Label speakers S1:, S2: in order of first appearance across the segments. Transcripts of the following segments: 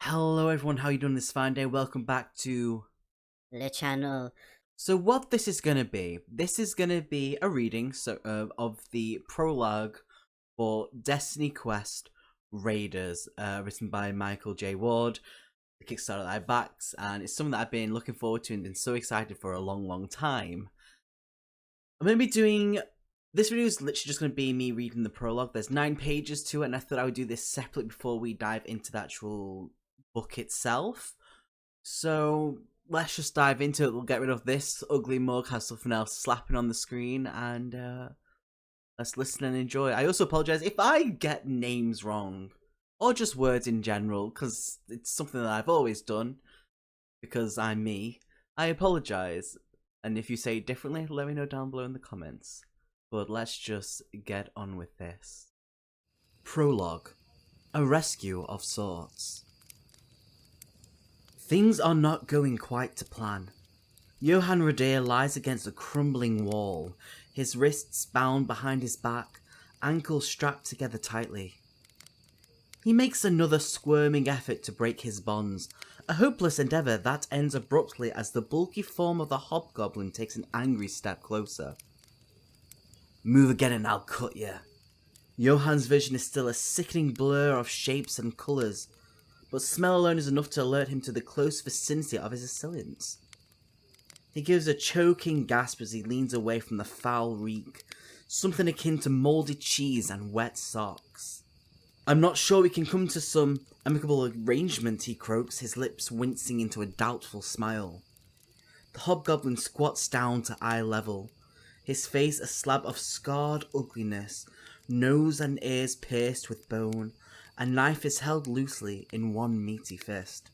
S1: Hello everyone, how you doing this fine day? Welcome back to...
S2: the channel.
S1: So what this is going to be a reading of the prologue for DestinyQuest RAIDERS, written by Michael J. Ward, the Kickstarter that I backed, and it's something that I've been looking forward to and been so excited for a long time. I'm going to be doing... This video is literally just going to be me reading the prologue. There's 9 pages to it, and I thought I would do this separately before we dive into the actual book itself. So let's just dive into it. We'll get rid of this ugly mug, has something else slapping on the screen, and let's listen and enjoy. I also apologize if I get names wrong, or just words in general, because it's something that I've always done, because I'm me. I apologize, and if you say it differently, let me know down below in the comments. But let's just get on with this. Prologue. A rescue of sorts. Things are not going quite to plan. Johann Rodeer lies against a crumbling wall, his wrists bound behind his back, ankles strapped together tightly. He makes another squirming effort to break his bonds, a hopeless endeavour that ends abruptly as the bulky form of the hobgoblin takes an angry step closer. Move again and I'll cut you. Johann's vision is still a sickening blur of shapes and colours, but smell alone is enough to alert him to the close vicinity of his assailants. He gives a choking gasp as he leans away from the foul reek, something akin to mouldy cheese and wet socks. I'm not sure we can come to some amicable arrangement, he croaks, his lips wincing into a doubtful smile. The hobgoblin squats down to eye level, his face a slab of scarred ugliness, nose and ears pierced with bone, a knife is held loosely in one meaty fist.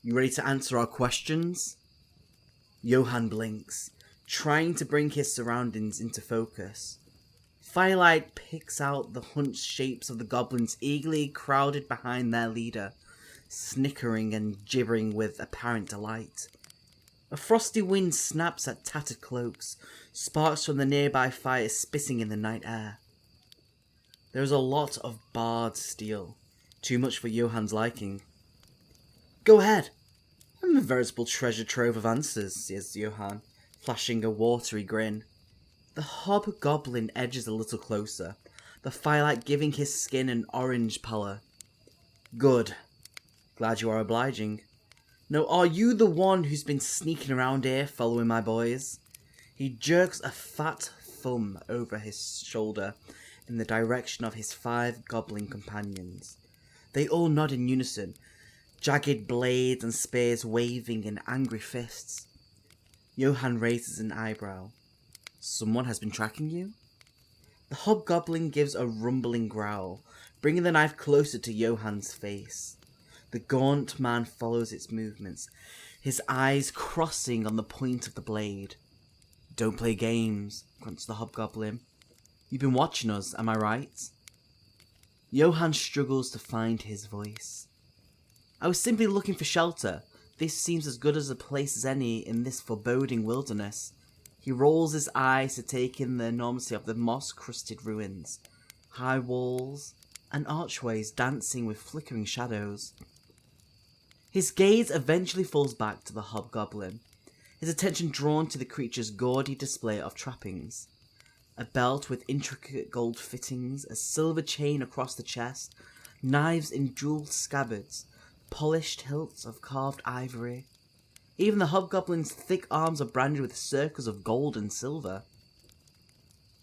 S1: You ready to answer our questions? Johann blinks, trying to bring his surroundings into focus. Firelight picks out the hunched shapes of the goblins eagerly crowded behind their leader, snickering and gibbering with apparent delight. A frosty wind snaps at tattered cloaks, sparks from the nearby fire spitting in the night air. There is a lot of barred steel, too much for Johann's liking. Go ahead, I'm a veritable treasure trove of answers, says Johann, flashing a watery grin. The hobgoblin edges a little closer, the firelight giving his skin an orange pallor. Good. Glad you are obliging. Now, are you the one who's been sneaking around here following my boys? He jerks a fat thumb over his shoulder in the direction of his 5 goblin companions. They all nod in unison, jagged blades and spears waving in angry fists. Johann raises an eyebrow. Someone has been tracking you? The hobgoblin gives a rumbling growl, bringing the knife closer to Johann's face. The gaunt man follows its movements, his eyes crossing on the point of the blade. Don't play games, grunts the hobgoblin. You've been watching us, am I right? Johann struggles to find his voice. I was simply looking for shelter. This seems as good as a place as any in this foreboding wilderness. He rolls his eyes to take in the enormity of the moss-crusted ruins, high walls, and archways dancing with flickering shadows. His gaze eventually falls back to the hobgoblin, his attention drawn to the creature's gaudy display of trappings. A belt with intricate gold fittings, a silver chain across the chest, knives in jewelled scabbards, polished hilts of carved ivory. Even the hobgoblin's thick arms are branded with circles of gold and silver.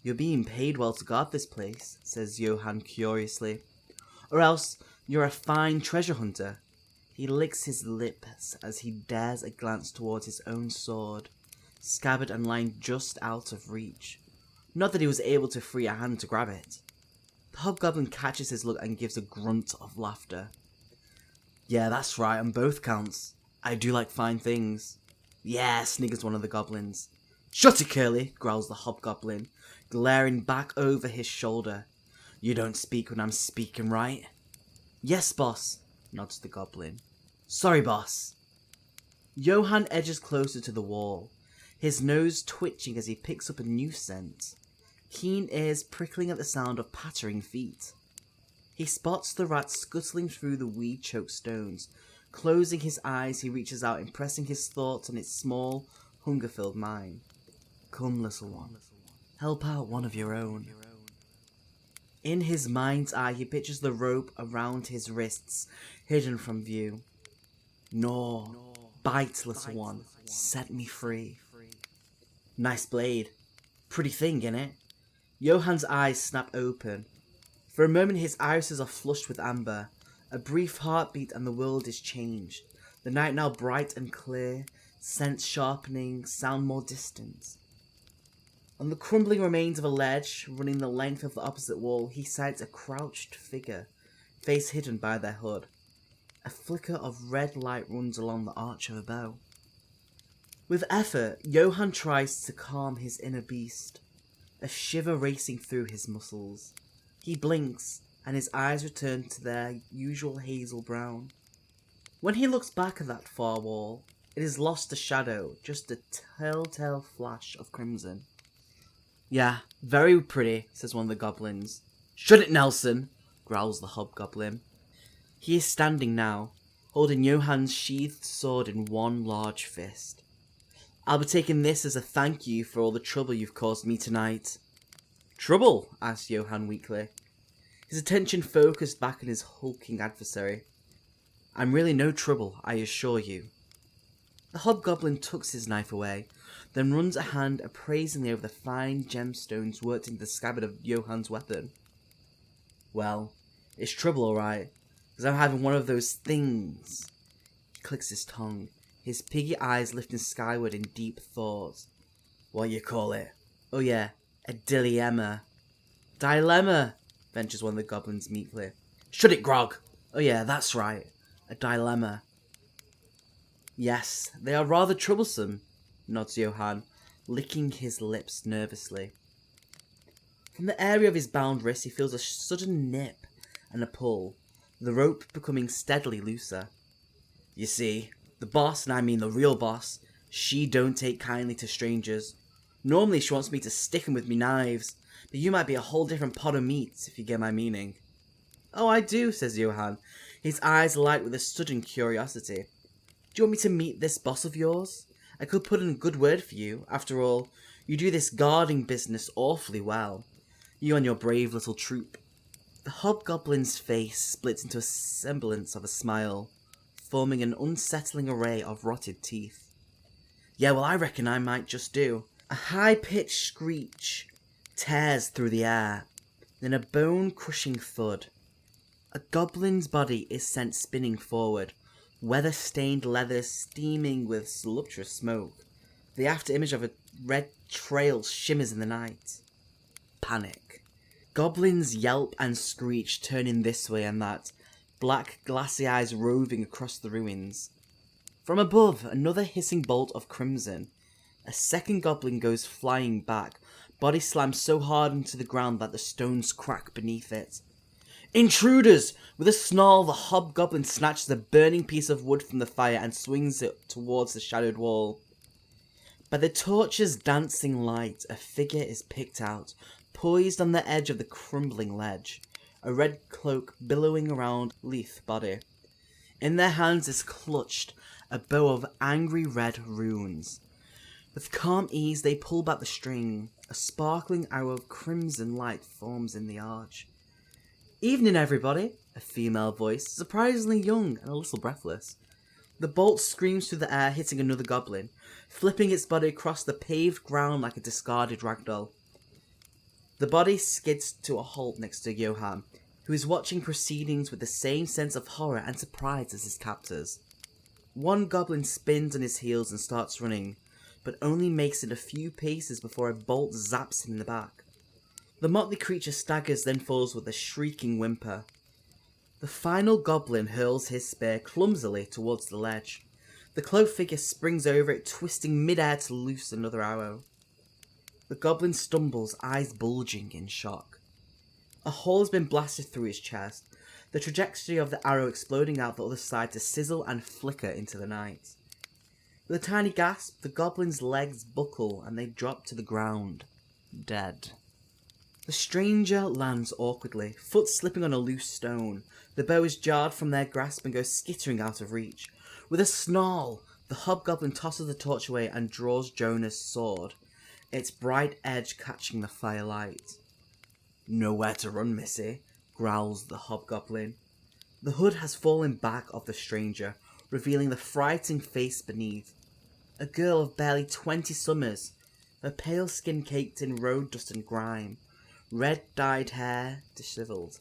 S1: You're being paid well to guard this place, says Johann curiously. Or else you're a fine treasure hunter. He licks his lips as he dares a glance towards his own sword, scabbard and lying just out of reach. Not that he was able to free a hand to grab it. The hobgoblin catches his look and gives a grunt of laughter. Yeah, that's right, on both counts. I do like fine things. Yeah, sniggers one of the goblins. Shut it, Curly, growls the hobgoblin, glaring back over his shoulder. You don't speak when I'm speaking, right? Yes, boss, nods the goblin. Sorry, boss. Johann edges closer to the wall, his nose twitching as he picks up a new scent, keen ears prickling at the sound of pattering feet. He spots the rat scuttling through the weed-choked stones. Closing his eyes, he reaches out, impressing his thoughts on its small, hunger-filled mind. Come, little one. Help out one of your own. In his mind's eye, he pictures the rope around his wrists, hidden from view. Gnaw, bite, little one, set me free. Nice blade. Pretty thing, innit? Johan's eyes snap open. For a moment his irises are flushed with amber. A brief heartbeat and the world is changed. The night now bright and clear, sense sharpening, sound more distant. On the crumbling remains of a ledge, running the length of the opposite wall, he sights a crouched figure, face hidden by their hood. A flicker of red light runs along the arch of a bow. With effort, Johan tries to calm his inner beast, a shiver racing through his muscles. He blinks, and his eyes return to their usual hazel brown. When he looks back at that far wall, it is lost to shadow, just a telltale flash of crimson. Yeah, very pretty, says one of the goblins. Shut it, Nelson, growls the hobgoblin. He is standing now, holding Johan's sheathed sword in one large fist. I'll be taking this as a thank you for all the trouble you've caused me tonight. Trouble? Asked Johan weakly. His attention focused back on his hulking adversary. I'm really no trouble, I assure you. The hobgoblin tucks his knife away, then runs a hand appraisingly over the fine gemstones worked into the scabbard of Johan's weapon. Well, it's trouble alright, because I'm having one of those things. He clicks his tongue, his piggy eyes lifting skyward in deep thought. What you call it? Oh yeah, a dilemma. Dilemma, ventures one of the goblins meekly. Shut it, Grog! Oh yeah, that's right, a dilemma. Yes, they are rather troublesome, nods Johan, licking his lips nervously. From the area of his bound wrist he feels a sudden nip and a pull, the rope becoming steadily looser. You see, the boss, and I mean the real boss, she don't take kindly to strangers. Normally she wants me to stick 'em with me knives, but you might be a whole different pot of meat, if you get my meaning. Oh, I do, says Johan, his eyes alight with a sudden curiosity. Do you want me to meet this boss of yours? I could put in a good word for you. After all, you do this guarding business awfully well. You and your brave little troop. The hobgoblin's face splits into a semblance of a smile, forming an unsettling array of rotted teeth. Yeah, well, I reckon I might just do. A high-pitched screech tears through the air, then a bone-crushing thud. A goblin's body is sent spinning forward, weather-stained leather steaming with voluptuous smoke. The after-image of a red trail shimmers in the night. Panic. Goblins yelp and screech, turning this way and that, black glassy eyes roving across the ruins. From above, another hissing bolt of crimson. A second goblin goes flying back, body slammed so hard into the ground that the stones crack beneath it. Intruders! With a snarl, the hobgoblin snatches a burning piece of wood from the fire and swings it towards the shadowed wall. By the torch's dancing light, a figure is picked out, poised on the edge of the crumbling ledge, a red cloak billowing around lithe body. In their hands is clutched a bow of angry red runes. With calm ease they pull back the string. A sparkling arrow of crimson light forms in the arch. Evening, everybody, a female voice, surprisingly young and a little breathless. The bolt screams through the air, hitting another goblin, flipping its body across the paved ground like a discarded ragdoll. The body skids to a halt next to Johan, who is watching proceedings with the same sense of horror and surprise as his captors. One goblin spins on his heels and starts running, but only makes it a few paces before a bolt zaps him in the back. The motley creature staggers, then falls with a shrieking whimper. The final goblin hurls his spear clumsily towards the ledge. The cloaked figure springs over it, twisting mid-air to loose another arrow. The goblin stumbles, eyes bulging in shock. A hole has been blasted through his chest, the trajectory of the arrow exploding out the other side to sizzle and flicker into the night. With a tiny gasp, the goblin's legs buckle and they drop to the ground, dead. The stranger lands awkwardly, foot slipping on a loose stone. The bow is jarred from their grasp and goes skittering out of reach. With a snarl, the hobgoblin tosses the torch away and draws Jonah's sword, its bright edge catching the firelight. "Nowhere to run, missy," growls the hobgoblin. The hood has fallen back of the stranger, revealing the frightened face beneath. A girl of barely 20 summers, her pale skin caked in road dust and grime, red-dyed hair dishevelled.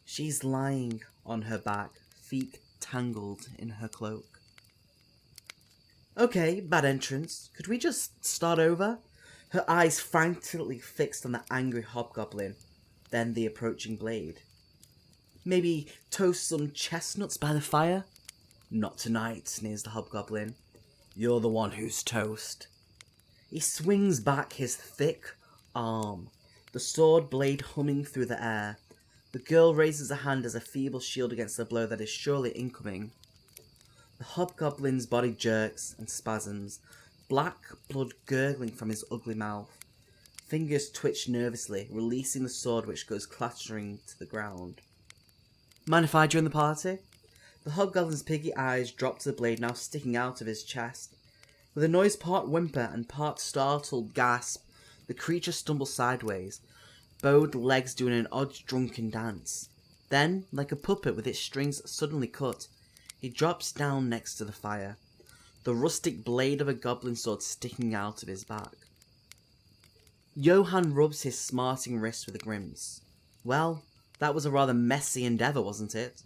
S1: She's lying on her back, feet tangled in her cloak. "Okay, bad entrance. Could we just start over?" Her eyes frantically fixed on the angry hobgoblin, then the approaching blade. "Maybe toast some chestnuts by the fire?" "Not tonight," sneers the hobgoblin. "You're the one who's toast." He swings back his thick arm, the sword blade humming through the air. The girl raises a hand as a feeble shield against the blow that is surely incoming. The hobgoblin's body jerks and spasms, black blood gurgling from his ugly mouth. Fingers twitch nervously, releasing the sword which goes clattering to the ground. "Mind if I join the party?" The hobgoblin's piggy eyes drop to the blade now sticking out of his chest. With a noise part whimper and part startled gasp, the creature stumbles sideways, bowed legs doing an odd drunken dance. Then, like a puppet with its strings suddenly cut, he drops down next to the fire, the rustic blade of a goblin sword sticking out of his back. Johann rubs his smarting wrist with a grimace. Well, that was a rather messy endeavour, wasn't it?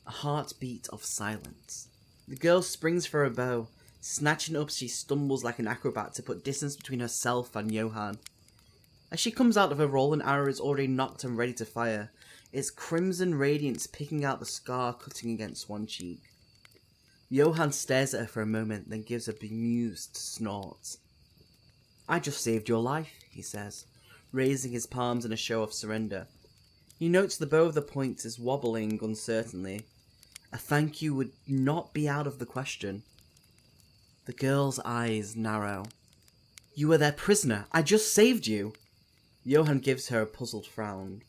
S1: A heartbeat of silence. The girl springs for her bow. Snatching up, she stumbles like an acrobat to put distance between herself and Johann. As she comes out of her roll, an arrow is already knocked and ready to fire, its crimson radiance picking out the scar cutting against one cheek. Johann stares at her for a moment, then gives a bemused snort. "I just saved your life," he says, raising his palms in a show of surrender. He notes the bow of the point is wobbling uncertainly. A thank you would not be out of the question. The girl's eyes narrow. "You were their prisoner. I just saved you." Johann gives her a puzzled frown.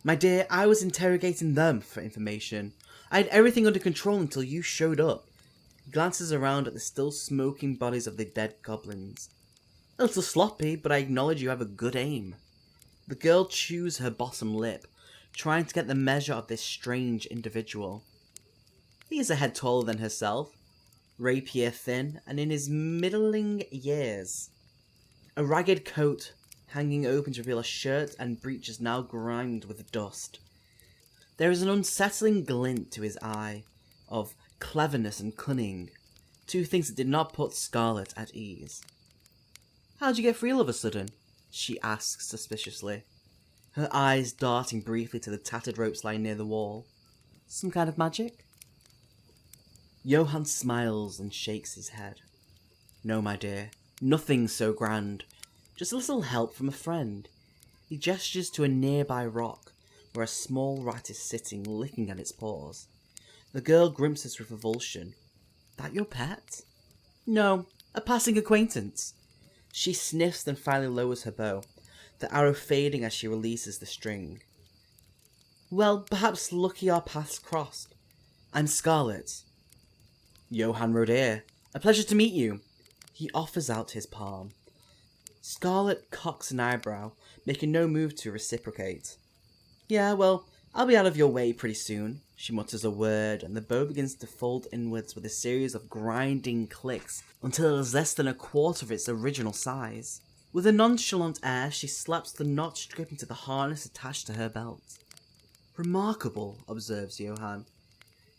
S1: "My dear, I was interrogating them for information. I had everything under control until you showed up." He glances around at the still smoking bodies of the dead goblins. "A little sloppy, but I acknowledge you have a good aim." The girl chews her bottom lip, trying to get the measure of this strange individual. He is a head taller than herself, rapier thin, and in his middling years. A ragged coat hanging open to reveal a shirt and breeches now grimed with dust. There is an unsettling glint to his eye, of cleverness and cunning, two things that did not put Scarlet at ease. "How'd you get free all of a sudden?" she asks suspiciously, her eyes darting briefly to the tattered ropes lying near the wall. "Some kind of magic?" Johann smiles and shakes his head. "No, my dear, nothing so grand. Just a little help from a friend." He gestures to a nearby rock, where a small rat is sitting, licking at its paws. The girl grimaces with revulsion. "That your pet?" "No, a passing acquaintance." She sniffs, then finally lowers her bow, the arrow fading as she releases the string. "Well, perhaps lucky our paths crossed. I'm Scarlet." "Johann Roder. A pleasure to meet you." He offers out his palm. Scarlet cocks an eyebrow, making no move to reciprocate. "Yeah, well, I'll be out of your way pretty soon." She mutters a word, and the bow begins to fold inwards with a series of grinding clicks until it is less than a quarter of its original size. With a nonchalant air, she slaps the notched grip into the harness attached to her belt. "Remarkable," observes Johann,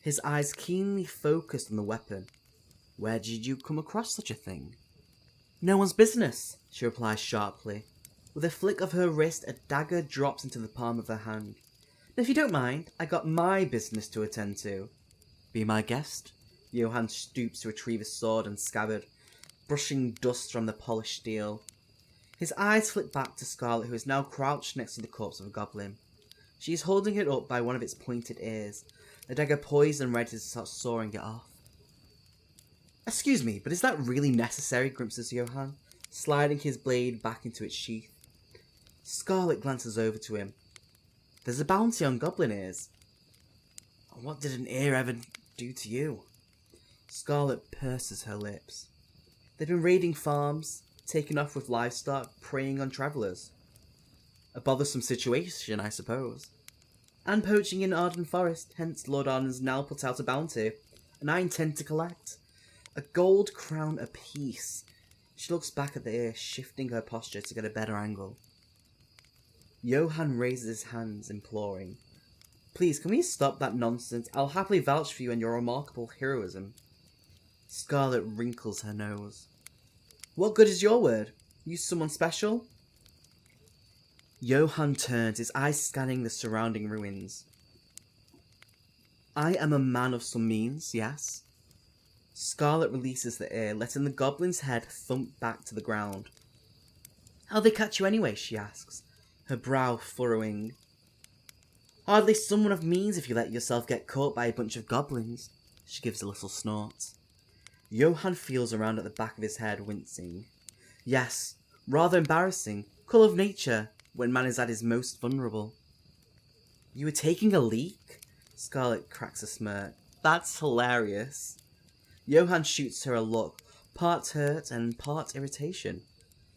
S1: his eyes keenly focused on the weapon. "Where did you come across such a thing?" "No one's business," she replies sharply. With a flick of her wrist, a dagger drops into the palm of her hand. "Now, if you don't mind, I got my business to attend to." "Be my guest." Johann stoops to retrieve his sword and scabbard, brushing dust from the polished steel. His eyes flick back to Scarlet, who is now crouched next to the corpse of a goblin. She is holding it up by one of its pointed ears, the dagger poised and ready to start sawing it off. "Excuse me, but is that really necessary?" grimaces Johann, sliding his blade back into its sheath. Scarlet glances over to him. There's a bounty on goblin ears. What did an ear ever do to you? Scarlet purses her lips. They've been raiding farms, taking off with livestock, preying on travellers. A bothersome situation, I suppose. And poaching in Arden Forest, hence Lord Arden's now put out a bounty, and I intend to collect. A gold crown apiece. She looks back at the ear, shifting her posture to get a better angle. Johann raises his hands, imploring. Please, can we stop that nonsense? I'll happily vouch for you and your remarkable heroism. Scarlet wrinkles her nose. What good is your word? You someone special? Johann turns, his eyes scanning the surrounding ruins. I am a man of some means, yes. Scarlet releases the ear, letting the goblin's head thump back to the ground. How'd they catch you anyway, she asks, her brow furrowing. Hardly someone of means if you let yourself get caught by a bunch of goblins. She gives a little snort. Johann feels around at the back of his head, wincing. Yes, rather embarrassing. Call of nature, when man is at his most vulnerable. You were taking a leak? Scarlet cracks a smirk. That's hilarious. Johann shoots her a look, part hurt and part irritation.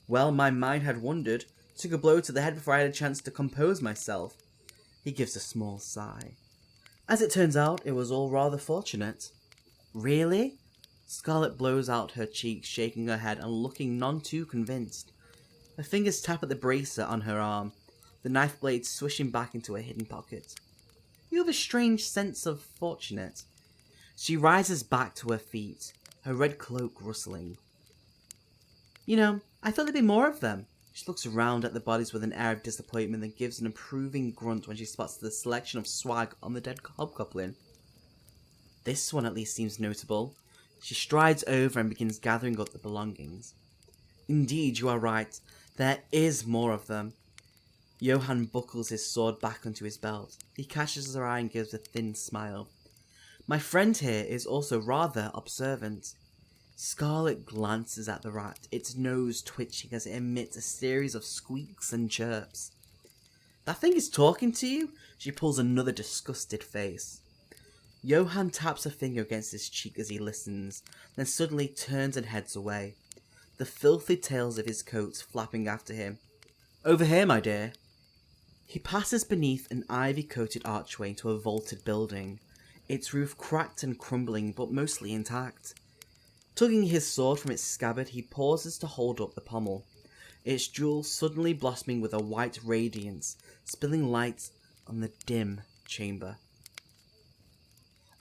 S1: Well, my mind had wandered. Took a blow to the head before I had a chance to compose myself. He gives a small sigh. As it turns out, it was all rather fortunate. Really? Scarlet blows out her cheeks, shaking her head and looking none too convinced. Her fingers tap at the bracer on her arm, the knife blade swishing back into a hidden pocket. You have a strange sense of fortunate. She rises back to her feet, her red cloak rustling. You know, I thought there'd be more of them. She looks around at the bodies with an air of disappointment and gives an approving grunt when she spots the selection of swag on the dead hobgoblin. This one at least seems notable. She strides over and begins gathering up the belongings. Indeed, you are right. There is more of them. Johann buckles his sword back onto his belt. He catches her eye and gives a thin smile. My friend here is also rather observant. Scarlet glances at the rat, its nose twitching as it emits a series of squeaks and chirps. That thing is talking to you? She pulls another disgusted face. Johann taps a finger against his cheek as he listens, then suddenly turns and heads away, the filthy tails of his coat flapping after him. Over here, my dear. He passes beneath an ivy-coated archway into a vaulted building, its roof cracked and crumbling but mostly intact. Tugging his sword from its scabbard, he pauses to hold up the pommel, its jewels suddenly blossoming with a white radiance, spilling light on the dim chamber.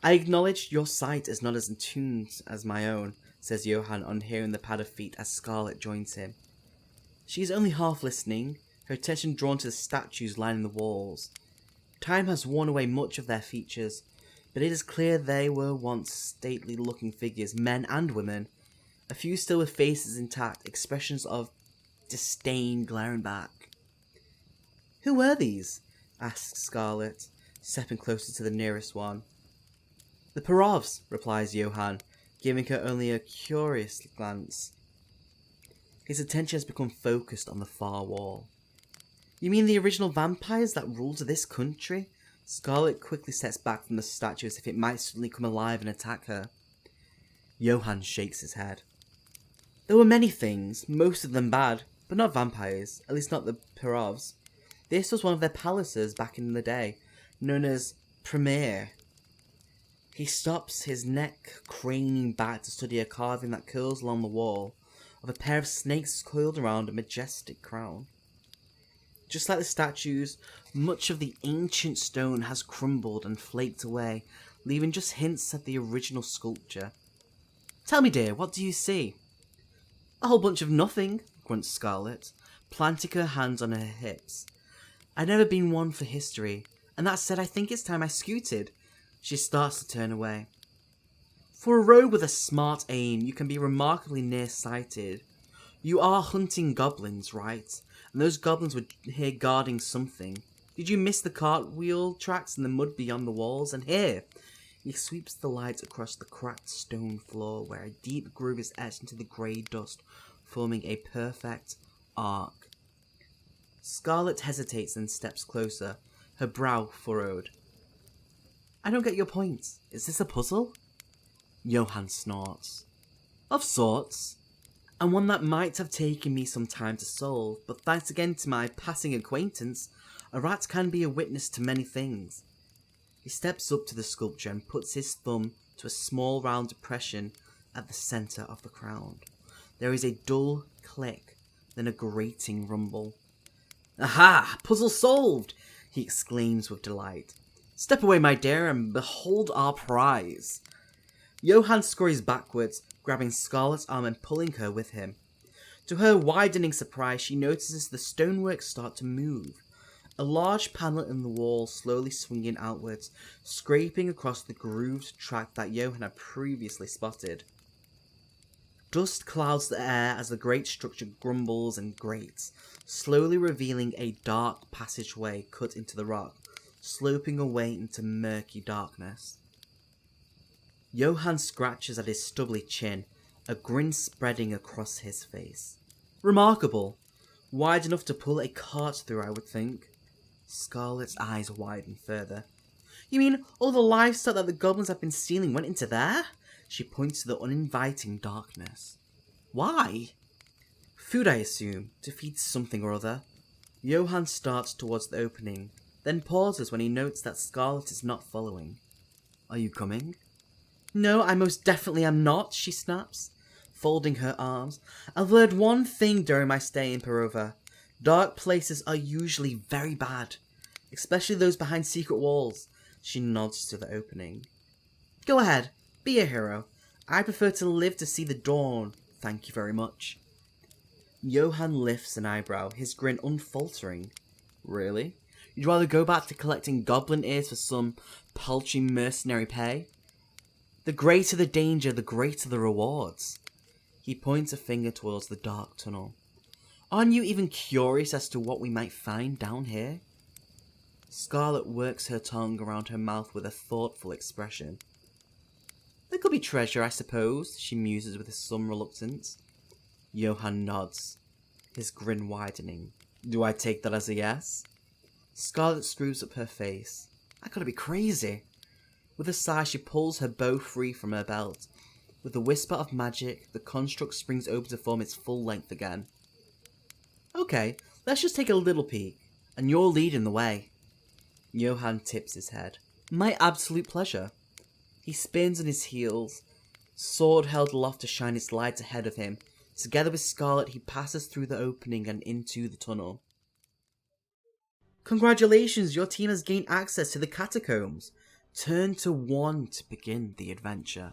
S1: I acknowledge your sight is not as attuned as my own, says Johann on hearing the pad of feet as Scarlet joins him. She is only half listening, her attention drawn to the statues lining the walls. Time has worn away much of their features, but it is clear they were once stately-looking figures, men and women, a few still with faces intact, expressions of disdain glaring back. Who were these? asks Scarlet, stepping closer to the nearest one. The Perovs, replies Johann, giving her only a curious glance. His attention has become focused on the far wall. You mean the original vampires that ruled this country? Scarlet quickly steps back from the statue as if it might suddenly come alive and attack her. Johann shakes his head. There were many things, most of them bad, but not vampires, at least not the Perovs. This was one of their palaces back in the day, known as Premier. He stops, his neck craning back to study a carving that curls along the wall, of a pair of snakes coiled around a majestic crown. Just like the statues, much of the ancient stone has crumbled and flaked away, leaving just hints at the original sculpture. Tell me, dear, what do you see? A whole bunch of nothing, grunts Scarlet, planting her hands on her hips. I've never been one for history, and that said, I think it's time I scooted. She starts to turn away. For a rogue with a smart aim, you can be remarkably nearsighted. You are hunting goblins, right? And those goblins were here guarding something. Did you miss the cartwheel tracks in the mud beyond the walls? And here, he sweeps the light across the cracked stone floor where a deep groove is etched into the grey dust, forming a perfect arc. Scarlet hesitates and steps closer, her brow furrowed. I don't get your point. Is this a puzzle? Johann snorts. Of sorts. And one that might have taken me some time to solve, but thanks again to my passing acquaintance, a rat can be a witness to many things. He steps up to the sculpture and puts his thumb to a small round depression at the centre of the crown. There is a dull click, then a grating rumble. Aha! Puzzle solved! He exclaims with delight. Step away, my dear, and behold our prize. Johann scurries backwards, grabbing Scarlet's arm and pulling her with him. To her widening surprise, she notices the stonework start to move. A large panel in the wall slowly swinging outwards, scraping across the grooved track that Johann had previously spotted. Dust clouds the air as the great structure grumbles and grates, slowly revealing a dark passageway cut into the rock, sloping away into murky darkness. Johann scratches at his stubbly chin, a grin spreading across his face. Remarkable. Wide enough to pull a cart through, I would think. Scarlet's eyes widen further. You mean all the livestock that the goblins have been stealing went into there? She points to the uninviting darkness. Why? Food, I assume, to feed something or other. Johann starts towards the opening, then pauses when he notes that Scarlet is not following. Are you coming? No, I most definitely am not, she snaps, folding her arms. I've learned one thing during my stay in Perova. Dark places are usually very bad, especially those behind secret walls. She nods to the opening. Go ahead, be a hero. I prefer to live to see the dawn, thank you very much. Johann lifts an eyebrow, his grin unfaltering. Really? You'd rather go back to collecting goblin ears for some paltry mercenary pay? The greater the danger, the greater the rewards. He points a finger towards the dark tunnel. Aren't you even curious as to what we might find down here? Scarlet works her tongue around her mouth with a thoughtful expression. There could be treasure, I suppose, she muses with some reluctance. Johann nods, his grin widening. Do I take that as a yes? Scarlet screws up her face. I gotta be crazy. With a sigh, she pulls her bow free from her belt. With a whisper of magic, the construct springs open to form its full length again. Okay, let's just take a little peek, and you're leading the way. Johann tips his head. My absolute pleasure. He spins on his heels, sword held aloft to shine its light ahead of him. Together with Scarlet, he passes through the opening and into the tunnel. Congratulations, your team has gained access to the catacombs. Turn to 1 to begin the adventure.